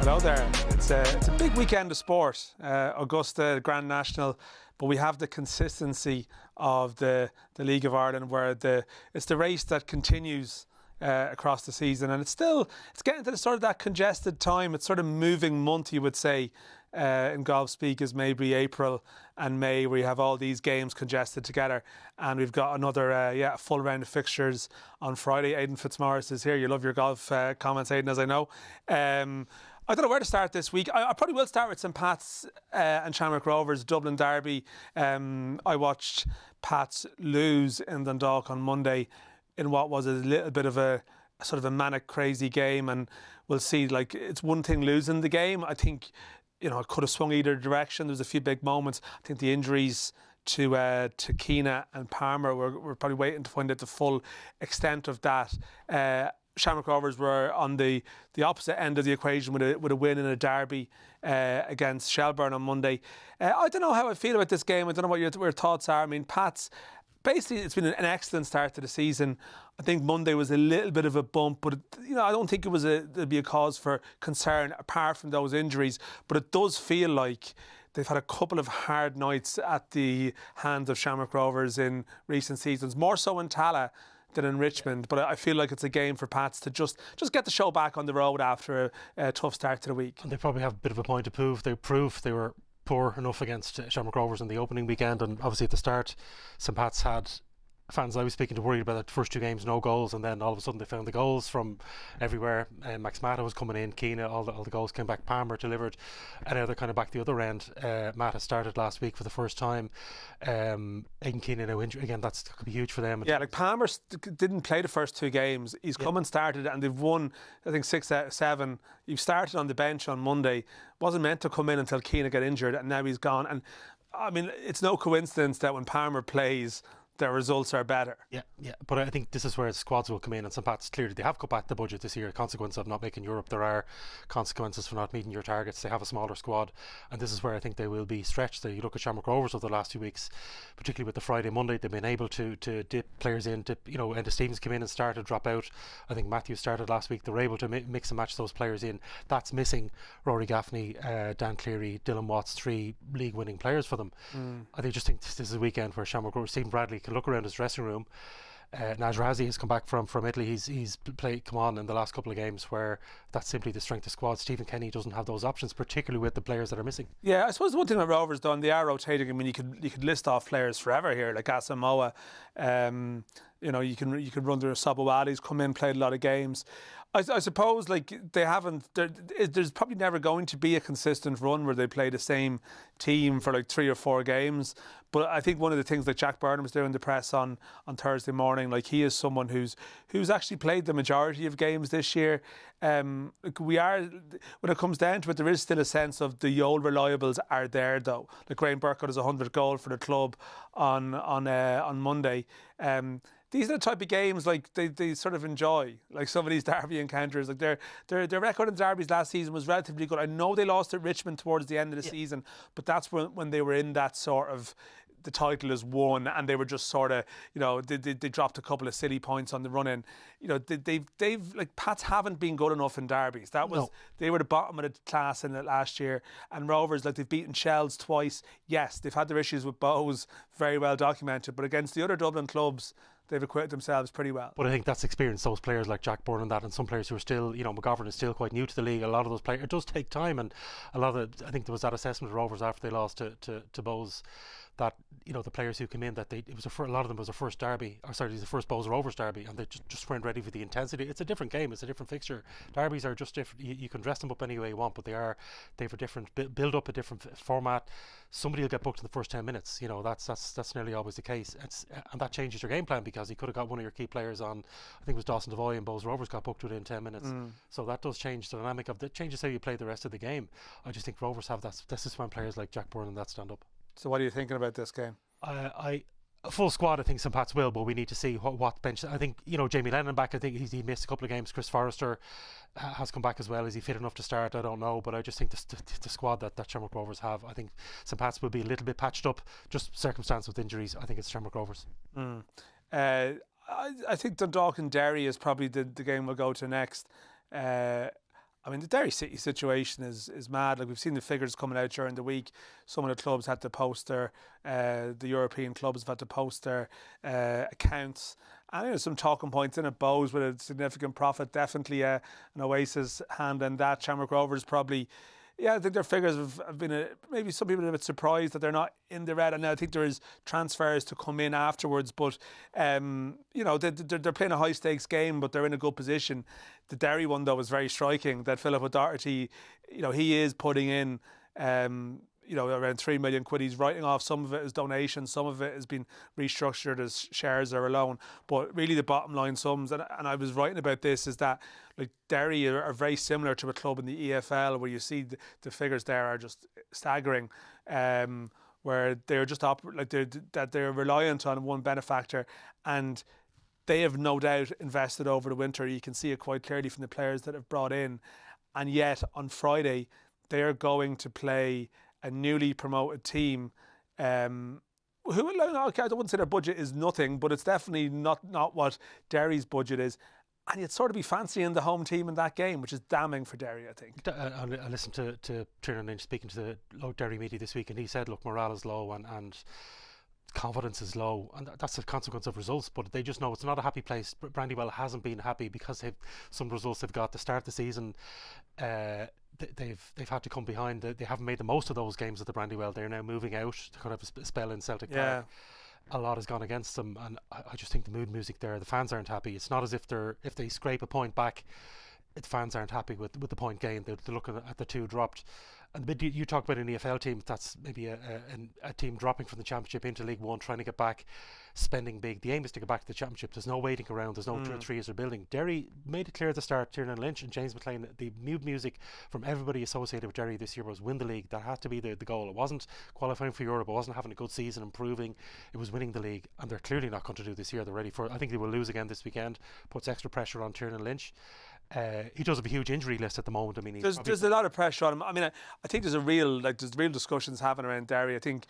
Hello there. It's a big weekend of sport, Augusta, Grand National, but we have the consistency of the League of Ireland, where it's the race that continues across the season, and it's getting to the sort of that congested time. It's sort of moving month, you would say, in golf speak, is maybe April and May, where you have all these games congested together, and we've got another full round of fixtures on Friday. Aidan Fitzmaurice is here. You love your golf comments, Aidan, as I know. I don't know where to start this week. I probably will start with St Pat's and Shamrock Rovers, Dublin derby. I watched Pats lose in Dundalk on Monday in what was a little bit of a sort of a manic, crazy game, and we'll see. Like, it's one thing losing the game. I think, it could have swung either direction. There was a few big moments. I think the injuries to Keena and Palmer, we're probably waiting to find out the full extent of that. Shamrock Rovers were on the opposite end of the equation with a win in a derby against Shelbourne on Monday. I don't know how I feel about this game. I don't know what your thoughts are. I mean, Pats, basically it's been an excellent start to the season. I think Monday was a little bit of a bump, but I don't think there'd be a cause for concern apart from those injuries. But it does feel like they've had a couple of hard nights at the hands of Shamrock Rovers in recent seasons, more so in Tala than in Richmond. But I feel like it's a game for Pats to just get the show back on the road after a tough start to the week. And they probably have a bit of a point to prove. They proved they were poor enough against Shamrock Rovers in the opening weekend, and obviously at the start St Pat's had fans I was speaking to worried about the first two games, no goals, and then all of a sudden they found the goals from everywhere. Max Mata was coming in, Keena, all the goals came back, Palmer delivered, and now they're kind of back the other end. Mata started last week for the first time. Aidan Keena now injured again. That could be huge for them. Yeah, like Palmer didn't play the first two games. He's come and started, and they've won, I think, 6 out of 7. He started on the bench on Monday, wasn't meant to come in until Keena got injured, and now he's gone. And I mean, it's no coincidence that when Palmer plays, their results are better. Yeah, but I think this is where squads will come in, and St Pat's clearly, they have cut back the budget this year. Consequence of not making Europe, there are consequences for not meeting your targets. They have a smaller squad, and this is where I think they will be stretched. You look at Shamrock Rovers over the last 2 weeks, particularly with the Friday Monday, they've been able to dip players in, Enda Stevens came in and started, drop out. I think Matthew started last week. They were able to mix and match those players in. That's missing Rory Gaffney, Dan Cleary, Dylan Watts, 3 league winning players for them. I just think this is a weekend where Shamrock Rovers, Stephen Bradley can look around his dressing room. Naj Razi has come back from Italy. He's come on in the last couple of games where that's simply the strength of squad. Stephen Kenny doesn't have those options, particularly with the players that are missing. Yeah, I suppose the one thing that Rovers done, they are rotating. I mean, you could list off players forever here, like Asamoah. You can run through Sabawali's come in, played a lot of games. I suppose, like, they haven't. There's probably never going to be a consistent run where they play the same team for like 3 or 4 games. But I think one of the things that Jack Burnham was doing in the press on Thursday morning, like, he is someone who's actually played the majority of games this year. When it comes down to it, there is still a sense of the old reliables are there, though. Like, Graham Burkott has 100 goal for the club on Monday. These are the type of games like they sort of enjoy, like some of these derby encounters. Like their record in derbies last season was relatively good. I know they lost at Richmond towards the end of the season, but that's when they were in that sort of, the title is won, and they were just sort of, they dropped a couple of silly points on the run in. They've like, Pats haven't been good enough in derbies. They were the bottom of the class in it last year. And Rovers, like, they've beaten Shells twice. Yes, they've had their issues with Bows, very well documented, but against the other Dublin clubs, they've acquitted themselves pretty well. But I think that's experience, those players like Jack Byrne and some players who are still, McGovern is still quite new to the league. A lot of those players, it does take time, and I think there was that assessment of Rovers after they lost to Bows, that the players who came in, that a lot of them was a first derby, the first Bows Rovers derby, and they just weren't ready for the intensity. It's a different game, it's a different fixture. Derbies are just different. You can dress them up any way you want, but they have a different build up, a different format. Somebody will get booked in the first 10 minutes. That's nearly always the case. And that changes your game plan, because you could have got one of your key players on, I think it was Dawson Devoy, and Bows Rovers got booked within 10 minutes. So that does change the dynamic of it, changes how you play the rest of the game. I just think Rovers have that. This is when players like Jack Byrne and that stand up. So what are you thinking about this game? A full squad, I think St Pat's will, but we need to see what bench. I think, Jamie Lennon back, I think he missed a couple of games. Chris Forrester has come back as well. Is he fit enough to start? I don't know, but I just think the squad that Shamrock Rovers have, I think St Pat's will be a little bit patched up, just circumstance with injuries. I think it's Shamrock Rovers. I think Dundalk and Derry is probably the game we'll go to next. I mean, the Derry City situation is mad. Like, we've seen the figures coming out during the week. Some of the clubs had to post their, the European clubs have had to post their accounts. And there's some talking points in it. Bows with a significant profit, definitely an Oasis hand in that. Shamrock Rovers probably, I think their figures have been, maybe some people are a bit surprised that they're not in the red. And I think there is transfers to come in afterwards. But, they're playing a high-stakes game, but they're in a good position. The Derry one, though, was very striking, that Philip O'Doherty, he is putting in, around 3 million quid. He's writing off some of it as donations, some of it has been restructured as shares or a loan. But really the bottom line sums, and I was writing about this, is that like Derry are very similar to a club in the EFL, where you see the figures there are just staggering, where they're just they're reliant on one benefactor, and they have no doubt invested over the winter. You can see it quite clearly from the players that have brought in. And yet on Friday they are going to play a newly promoted team, who, I wouldn't say their budget is nothing, but it's definitely not what Derry's budget is. And you'd sort of be fancying the home team in that game, which is damning for Derry, I think. I listened to Tiernan Lynch speaking to the Derry media this week, and he said, look, morale is low and confidence is low, and that's a consequence of results, but they just know it's not a happy place. Brandywell hasn't been happy because some results they've got to start the season. They've had to come behind. They haven't made the most of those games at the Brandywell. They're now moving out. They're going to have a spell in Celtic Park. A lot has gone against them, and I just think the mood music there, the fans aren't happy. It's not as if they scrape a point back, the fans aren't happy with the point gained. They're looking at the two dropped. And the bit you talk about an EFL team, that's maybe a team dropping from the Championship into League One, trying to get back, spending big. The aim is to get back to the Championship. There's no waiting around. There's no 2 or 3 years of building. Derry made it clear at the start, Tiernan Lynch and James McLean, the mood music from everybody associated with Derry this year was win the league. That had to be the goal. It wasn't qualifying for Europe. It wasn't having a good season, improving. It was winning the league. And they're clearly not going to do this year. They're ready for it. I think they will lose again this weekend. Puts extra pressure on Tiernan Lynch. He does have a huge injury list at the moment. I mean, there's a lot of pressure on him. I mean, I think there's real discussions happening around Derry. I think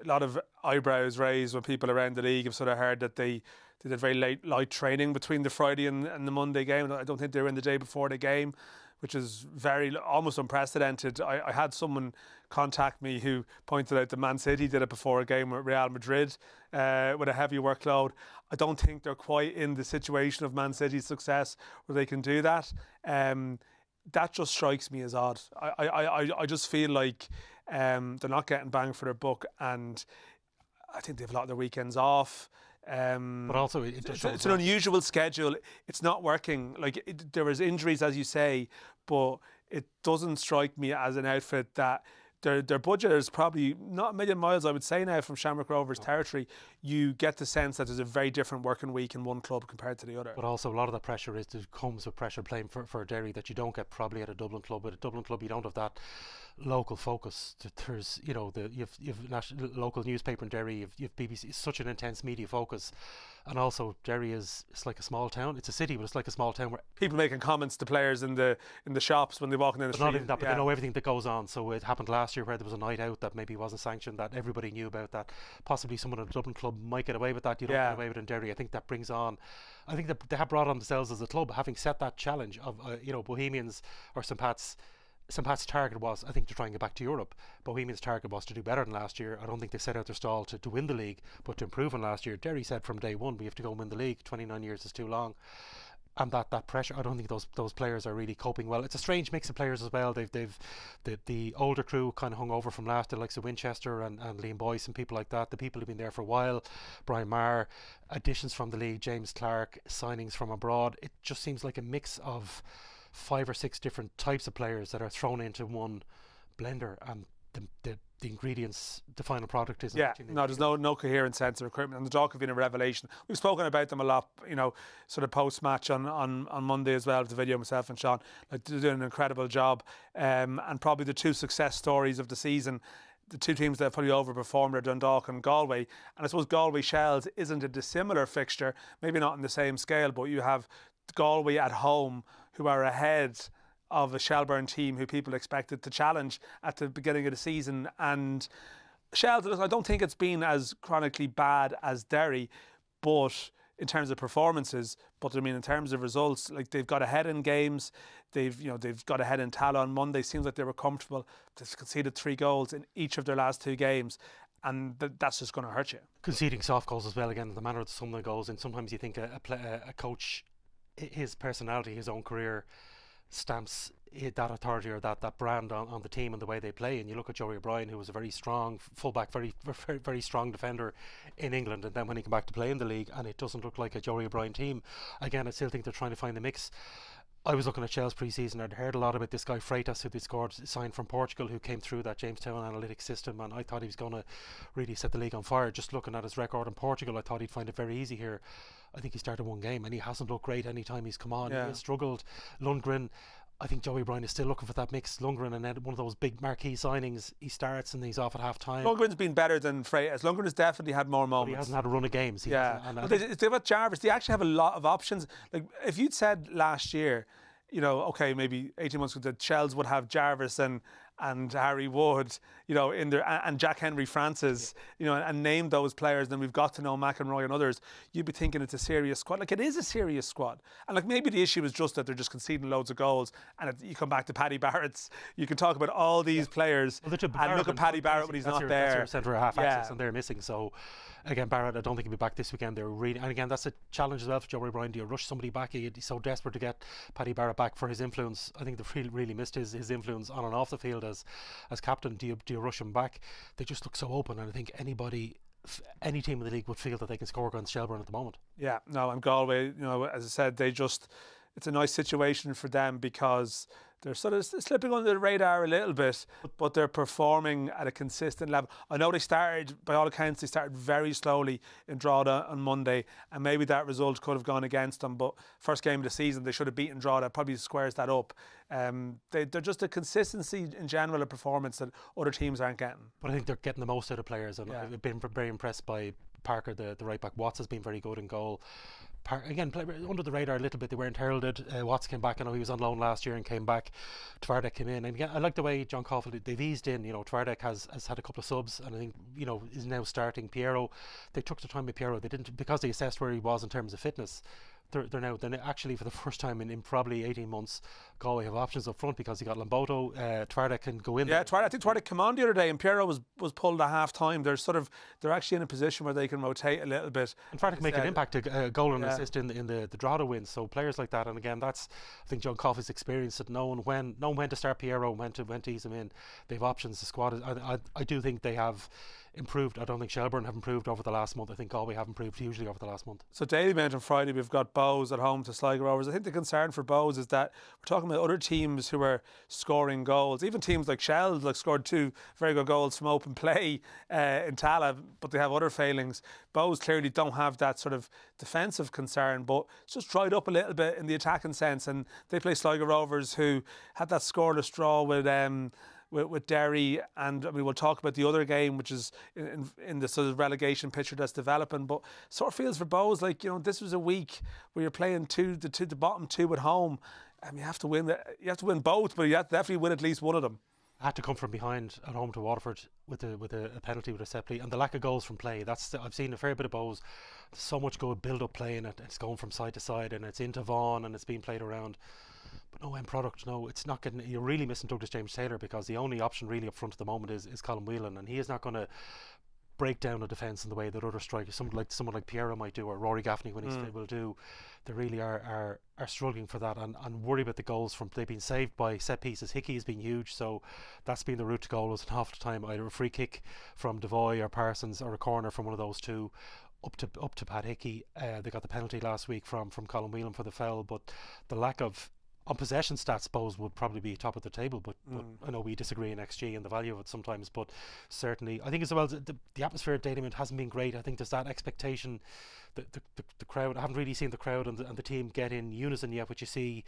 a lot of eyebrows raised when people around the league have sort of heard that they did very light training between the Friday and the Monday game. I don't think they were in the day before the game, which is almost unprecedented. I had someone contact me who pointed out that Man City did it before a game with Real Madrid with a heavy workload. I don't think they're quite in the situation of Man City's success where they can do that. That just strikes me as odd. I just feel like they're not getting bang for their buck, and I think they have a lot of their weekends off. But also it's an unusual schedule. It's not working. There was injuries, as you say, but it doesn't strike me as an outfit that their budget is probably not a million miles, I would say, now from Shamrock Rovers territory. You get the sense that there's a very different working week in one club compared to the other. But also a lot of that pressure comes with pressure playing for Derry that you don't get probably at a Dublin club. At a Dublin club you don't have that local focus. There's you've national local newspaper in Derry, you've BBC. It's such an intense media focus. And also Derry it's like a small town. It's a city, but it's like a small town where people making comments to players in the shops when they walk in the street. Not even that, but they know everything that goes on. So it happened last year where there was a night out that maybe wasn't sanctioned, that everybody knew about, that possibly someone at a Dublin club might get away with that. You don't get away with it in Derry. I think that brings on, I think that they have brought on themselves as a club, having set that challenge of Bohemians or St. Pat's target was, I think, to try and get back to Europe. Bohemians' target was to do better than last year. I don't think they set out their stall to win the league, but to improve on last year. Derry said from day one, we have to go and win the league. 29 years is too long. And that pressure, I don't think those players are really coping well. It's a strange mix of players as well. They've the older crew kind of hung over from last, the likes of Winchester and Liam Boyce and people like that. The people who've been there for a while, Brian Maher, additions from the league, James Clark, signings from abroad. It just seems like a mix of 5 or 6 different types of players that are thrown into one blender, and the ingredients, the final product isn't. There's no coherent sense of recruitment, and the Dundalk have been a revelation. We've spoken about them a lot, sort of post match on Monday as well with the video, myself and Sean. They're doing an incredible job, and probably the 2 success stories of the season. The 2 teams that have probably overperformed are Dundalk and Galway, and I suppose Galway Shells isn't a dissimilar fixture, maybe not on the same scale, but you have Galway at home, who are ahead of a Shelbourne team who people expected to challenge at the beginning of the season. And Shells, I don't think it's been as chronically bad as Derry, but in terms of performances, but I mean in terms of results, like they've got ahead in games, they've got ahead in Tala on Monday. Seems like they were comfortable. They've conceded 3 goals in each of their last 2 games, and that's just going to hurt you. Conceding soft goals as well, again, the manner of some of the goals, and sometimes you think a coach, his personality, his own career stamps that authority or that brand on the team and the way they play. And you look at Joey O'Brien, who was a very strong fullback, very strong defender in England, and then when he came back to play in the league, and it doesn't look like a Joey O'Brien team. Again, I still think they're trying to find the mix. I was looking at Shell's pre-season. I'd heard a lot about this guy Freitas, who they signed from Portugal, who came through that Jamestown analytics system, and I thought he was going to really set the league on fire. Just looking at his record in Portugal, I thought he'd find it very easy here. I think he started 1 game and he hasn't looked great any time he's come on. He has struggled. Lundgren, I think Joey O'Brien is still looking for that mix. Lundgren, and then one of those big marquee signings, he starts and he's off at half time. Lundgren's been better than Freitas. Lundgren has definitely had more moments. But he hasn't had a run of games. They've got Jarvis. They actually have a lot of options. Like if you'd said last year, okay, maybe 18 months ago, that Shells would have Jarvis and Harry Wood, in there, and Jack Henry Francis, and name those players, then we've got to know McEnroy and others, you'd be thinking it's a serious squad. Like, it is a serious squad. And, like, maybe the issue is just that they're just conceding loads of goals, and you come back to Paddy Barrett's, you can talk about all these players, and look at Paddy Barrett when he's not there. That's your centre half axis, and they're missing. So, again, Barrett, I don't think he'll be back this weekend. And again, that's a challenge as well for Joey O'Brien. Do you rush somebody back? He's so desperate to get Paddy Barrett back for his influence. I think they've really missed his influence on and off the field as captain. Do you rush him back? They just look so open, and I think any team in the league would feel that they can score against Shelbourne at the moment. Yeah, no, and Galway, as I said, it's a nice situation for them because they're sort of slipping under the radar a little bit, but they're performing at a consistent level. I know by all accounts, they started very slowly in Drogheda on Monday, and maybe that result could have gone against them, but first game of the season, they should have beaten Drogheda, probably squares that up. They're just a consistency in general of performance that other teams aren't getting. But I think they're getting the most out of players, and I've been very impressed by Parker, the right back. Watts has been very good in goal. Again, under the radar a little bit. They weren't heralded. Watts came back. I know he was on loan last year and came back. Twardek came in, and again, I like the way John Caulfield, they've eased in. Twardek has had a couple of subs, and I think is now starting. Piero, they took the time with Piero. They didn't, because they assessed where he was in terms of fitness. They're now actually, for the first time in probably 18 months, Galway have options up front because he got Lamboto. Twardek can go in. Yeah, I think Twardek came on the other day, and Piero was pulled at half time. They're actually in a position where they can rotate a little bit. And Twardek make an impact, a goal and assist in the Drogheda win. So players like that, and again, that's, I think, John Caulfield's experience at knowing when to start Piero, when to ease him in. They've options. The squad, I do think they have improved. I don't think Shelbourne have improved over the last month. I think Galway have improved hugely over the last month. So daily mount on Friday, we've got Bows at home to Sligo Rovers. I think the concern for Bows is that we're talking about other teams who are scoring goals. Even teams like Shell, scored 2 very good goals from open play in Tala, but they have other failings. Bows clearly don't have that sort of defensive concern, but it's just dried up a little bit in the attacking sense. And they play Sligo Rovers, who had that scoreless draw with Derry, and I mean, we'll talk about the other game, which is in the sort of relegation picture that's developing. But sort of feels for Bows like, this was a week where you're playing the bottom 2 at home, and you have to win. You have to win both, but you have to definitely win at least one of them. I had to come from behind at home to Waterford with a penalty with a set play, and the lack of goals from play. I've seen a fair bit of Bows. So much good build-up play, and it's going from side to side, and it's into Vaughan, and it's being played around. But no end product. No, it's not getting. You're really missing Douglas James Taylor, because the only option really up front at the moment is Colin Whelan, and he is not going to break down a defence in the way that other strikers, someone like Piero might do, or Rory Gaffney when he's fit will do. They really are struggling for that, and worry about the goals from. They've been saved by set pieces. Hickey has been huge, so that's been the route to goal. Was half the time either a free kick from Devoy or Parsons, or a corner from one of those two. Up to Pat Hickey. They got the penalty last week from Colin Whelan for the foul, but the lack of on possession stats, Bows would probably be top of the table, but I know we disagree in XG and the value of it sometimes, but certainly I think as well the atmosphere at Daily Mount hasn't been great. I think there's that expectation, the crowd. I haven't really seen the crowd and the team get in unison yet, which you see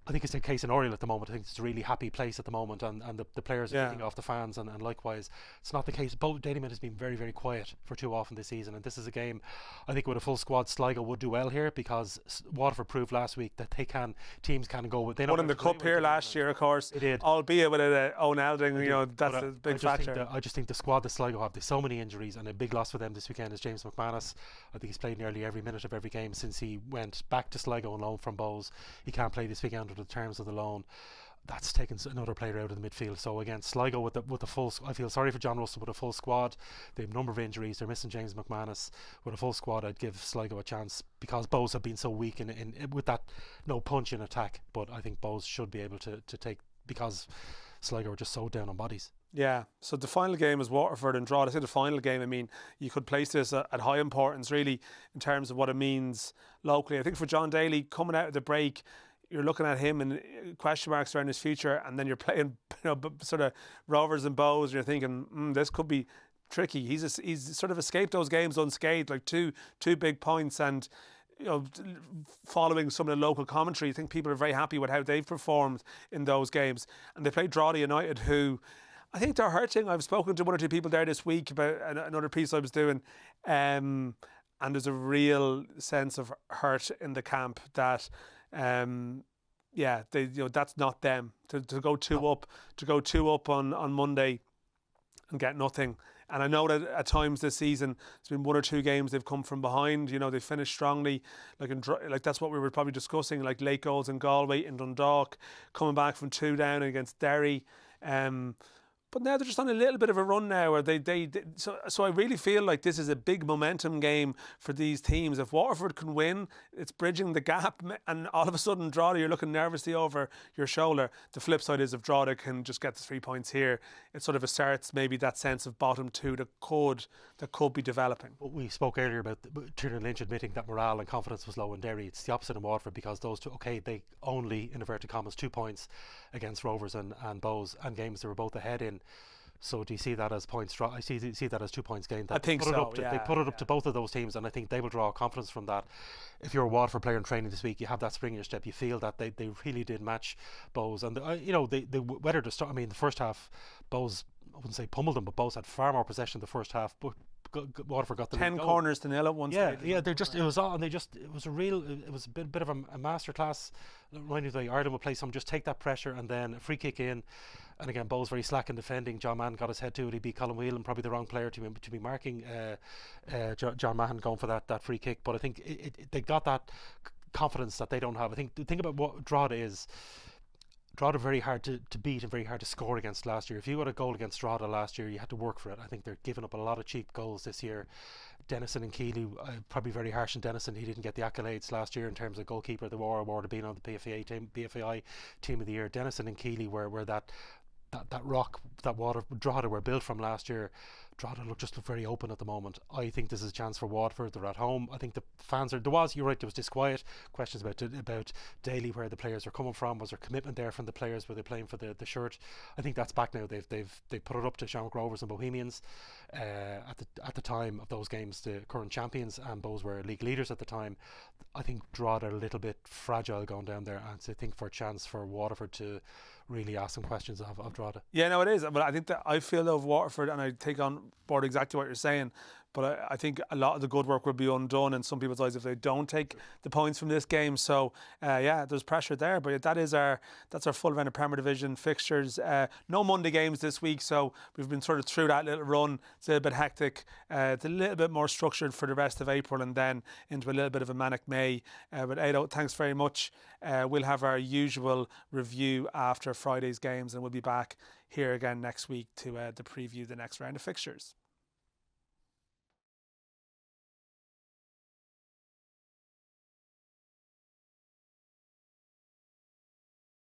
I think it's a case in Oriel at the moment. I think it's a really happy place at the moment, and the players are getting off the fans, and likewise, it's not the case. Both Dalymount has been very, very quiet for too often this season, and this is a game, I think with a full squad, Sligo would do well here, because Waterford proved last week that teams can go with. They won in the cup here last year, of course. They did, albeit with Owen Elding. You know, that's a big factor. I just think the squad that Sligo have, there's so many injuries, and a big loss for them this weekend is James McManus. I think he's played nearly every minute of every game since he went back to Sligo on loan from Bows. He can't play this weekend under the terms of the loan. That's taken another player out of the midfield. So again, Sligo with the full, I feel sorry for John Russell with a full squad. They have a number of injuries. They're missing James McManus. With a full squad, I'd give Sligo a chance, because Bows have been so weak in with that no punch in attack. But I think Bows should be able to take, because Sligo are just so down on bodies. Yeah, so the final game is Waterford and Drogheda. I say the final game, I mean, you could place this at high importance, really, in terms of what it means locally. I think for John Daly, coming out of the break, you're looking at him and question marks around his future, and then you're playing, sort of Rovers and Bows, and you're thinking, this could be tricky. He's sort of escaped those games unscathed, like two big points, and following some of the local commentary, I think people are very happy with how they've performed in those games. And they played Drogheda United, who I think they're hurting. I've spoken to one or two people there this week about another piece I was doing, and there's a real sense of hurt in the camp that they, that's not them to go two up on Monday and get nothing. And I know that at times this season there's been one or two games they've come from behind. They finished strongly, like that's what we were probably discussing, like late goals in Galway and Dundalk, coming back from 2 down against Derry. But now they're just on a little bit of a run now, where so I really feel like this is a big momentum game for these teams. If Waterford can win, it's bridging the gap, and all of a sudden Drogheda, you're looking nervously over your shoulder. The flip side is if Drogheda can just get the 3 points here, it sort of asserts maybe that sense of bottom two that could be developing. We spoke earlier about Tiernan Lynch admitting that morale and confidence was low in Derry. It's the opposite in Waterford, because those two, they only, in inverted commas, 2 points against Rovers and Bows, and games they were both ahead in. So do you see that as points? I see that as 2 points gained. I think so. They put it up to both of those teams, and I think they will draw confidence from that. If you're a Waterford player in training this week, you have that spring in your step. You feel that they really did match Bows, and they weathered the start. I mean, the first half, Bows, I wouldn't say pummeled them, but Bows had far more possession the first half. But Waterford got the 10 corners to nil at one stage. Yeah. It was a bit of a masterclass. Reminding me, Ireland would play some, just take that pressure, and then a free kick in. And again, Bowles very slack in defending. John Mahon got his head to it. He beat Colin Whelan, probably the wrong player to be marking John Mahon going for that free kick. But I think they got that confidence that they don't have. I think the thing about what Drogheda is, Drogheda very hard to beat and very hard to score against last year. If you got a goal against Drogheda last year, you had to work for it. I think they're giving up a lot of cheap goals this year. Dennison and Keeley, probably very harsh on Dennison. He didn't get the accolades last year in terms of goalkeeper. The War Award of being on the BFAI team of the year. Dennison and Keeley were that rock that Drogheda were built from last year. Drogheda look very open at the moment. I think this is a chance for Waterford. They're at home. I think the fans are. You're right. There was disquiet questions about Daly, where the players are coming from. Was there commitment there from the players? Were they playing for the shirt? I think that's back now. They've put it up to Shamrock Rovers and Bohemians. At the time of those games, the current champions, and Bows were league leaders at the time. I think Drogheda are a little bit fragile going down there, and so I think for a chance for Waterford to really ask some questions of Drogheda. Yeah, no, it is. But I think that I feel of Waterford, and I take on board exactly what you're saying. But I think a lot of the good work will be undone in some people's eyes if they don't take the points from this game. So there's pressure there. But that's our full round of Premier Division fixtures. No Monday games this week, so we've been sort of through that little run. It's a little bit hectic. It's a little bit more structured for the rest of April, and then into a little bit of a manic May. But Aidan, thanks very much. We'll have our usual review after Friday's games, and we'll be back here again next week to preview the next round of fixtures.